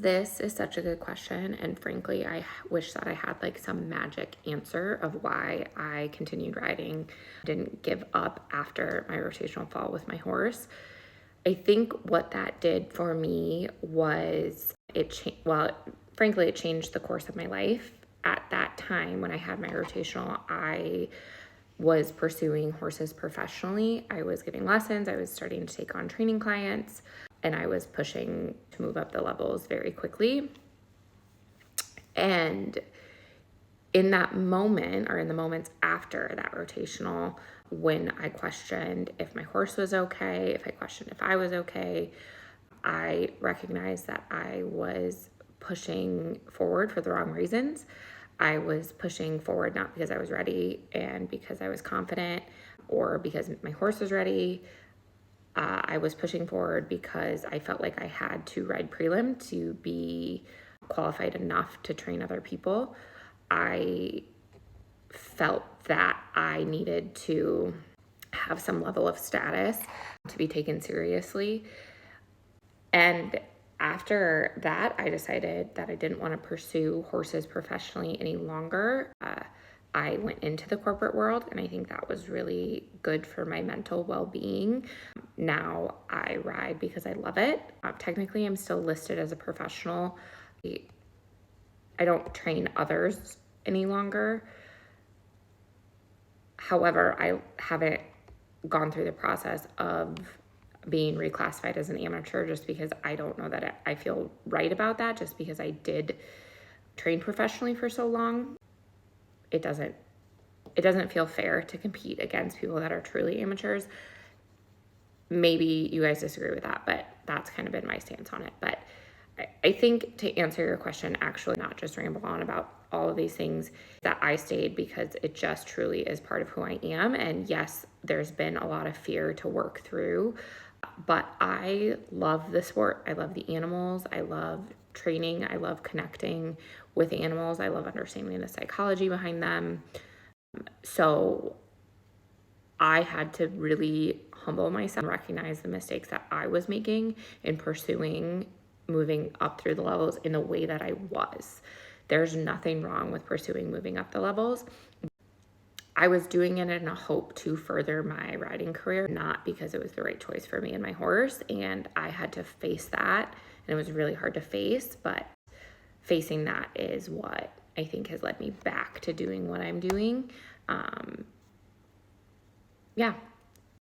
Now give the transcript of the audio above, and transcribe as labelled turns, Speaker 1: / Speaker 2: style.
Speaker 1: This is such a good question, and frankly, I wish that I had like some magic answer of why I continued riding, didn't give up after my rotational fall with my horse. I think what that did for me was frankly, it changed the course of my life. At that time when I had my rotational, I was pursuing horses professionally. I was giving lessons, I was starting to take on training clients, and I was pushing to move up the levels very quickly. And in that moment, or in the moments after that rotational, when I questioned if my horse was okay, if I questioned if I was okay, I recognized that I was pushing forward for the wrong reasons. I was pushing forward not because I was ready and because I was confident or because my horse was ready. I was pushing forward because I felt like I had to ride prelim to be qualified enough to train other people. I felt that I needed to have some level of status to be taken seriously. And after that, I decided that I didn't want to pursue horses professionally any longer. I went into the corporate world, and I think that was really good for my mental well-being. Now I ride because I love it. Technically, I'm still listed as a professional. I don't train others any longer. However, I haven't gone through the process of being reclassified as an amateur just because I don't know that I feel right about that, just because I did train professionally for so long. It doesn't feel fair to compete against people that are truly amateurs. Maybe you guys disagree with that, but that's kind of been my stance on it. But I think to answer your question, actually not just ramble on about all of these things, that I stayed because it just truly is part of who I am. And yes, there's been a lot of fear to work through, but I love the sport. I love the animals. I love training. I love connecting with animals. I love understanding the psychology behind them. So I had to really humble myself and recognize the mistakes that I was making in pursuing moving up through the levels in the way that I was. There's nothing wrong with pursuing moving up the levels. I was doing it in a hope to further my riding career, not because it was the right choice for me and my horse. And I had to face that. And it was really hard to face, but facing that is what I think has led me back to doing what I'm doing. Yeah.